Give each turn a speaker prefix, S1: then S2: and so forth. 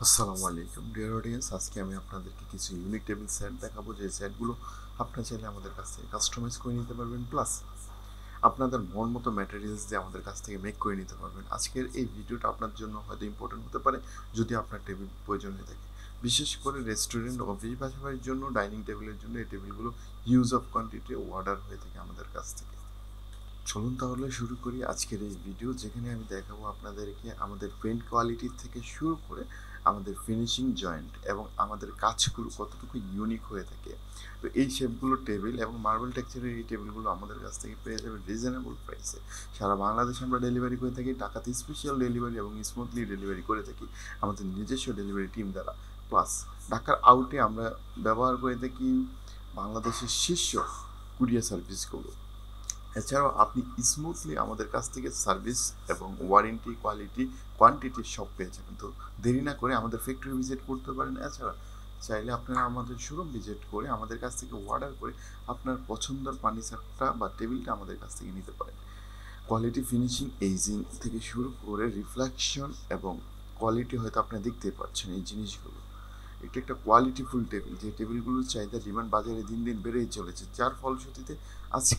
S1: আসসালামু আলাইকুম dear audience. আজকে আমি আপনাদেরকে কিছু ইউনিক টেবিল সেট দেখাবো, যে সেটগুলো আপনারা চাইলে আমাদের কাছ থেকে কাস্টমাইজ করে নিতে পারবেন, প্লাস আপনাদের মন মতো ম্যাটেরিয়ালস দিয়ে আমাদের কাছ থেকে মেক করে নিতে পারবেন। আজকের এই ভিডিওটা আপনার জন্য হয়তো ইম্পর্টেন্ট হতে পারে যদি আপনার টেবিল প্রয়োজন হয়ে থাকে, বিশেষ করে রেস্টুরেন্ট, অফিস, বাসাবাড়ির জন্য, ডাইনিং টেবিলের জন্য এই টেবিলগুলো ইউজ অফ কোয়ান্টিটি অর্ডার হয়ে থাকে আমাদের কাছ থেকে। চলুন তাহলে শুরু করি আজকের এই ভিডিও, যেখানে আমি দেখাবো আপনাদেরকে আমাদের পেইন্ট কোয়ালিটি থেকে শুরু করে আমাদের ফিনিশিং জয়েন্ট এবং আমাদের কাজগুলো কতটুকু ইউনিক হয়ে থাকে। তো এই শেপগুলো টেবিল এবং মার্বেল টেক্সচারের এই টেবিলগুলো আমাদের কাছ থেকে পেয়ে যাবে রিজনেবল প্রাইসে। সারা বাংলাদেশে আমরা ডেলিভারি করে থাকি, ঢাকাতে স্পেশাল ডেলিভারি এবং স্মুথলি ডেলিভারি করে থাকি আমাদের নিজস্ব ডেলিভারি টিম দ্বারা। প্লাস ঢাকার আউটে আমরা ব্যবহার করে থাকি বাংলাদেশের শীর্ষ কুরিয়ার সার্ভিসগুলো। এছাড়াও আপনি স্মুথলি আমাদের কাছ থেকে সার্ভিস এবং ওয়ারেন্টি, কোয়ালিটি, কোয়ান্টিটি সব পেয়ে যাবেন। তো দেরি না করে আমাদের ফ্যাক্টরি ভিজিট করতে পারেন। এছাড়া চাইলে আপনারা আমাদের শোরুম ভিজিট করে আমাদের কাছ থেকে অর্ডার করে আপনার পছন্দের ফার্নিচারটা বা টেবিলটা আমাদের কাছ থেকে নিতে পারেন। কোয়ালিটি, ফিনিশিং, এইজিং থেকে শুরু করে রিফ্লেকশন এবং কোয়ালিটি হয়তো আপনারা দেখতেই পাচ্ছেন এই জিনিসগুলো। এটা একটা কোয়ালিটিফুল টেবিল, যে টেবিলগুলোর চাহিদা ডিমান্ড বাজারে দিন দিন বেড়েই চলেছে, যার ফলশ্রুতিতে আজকে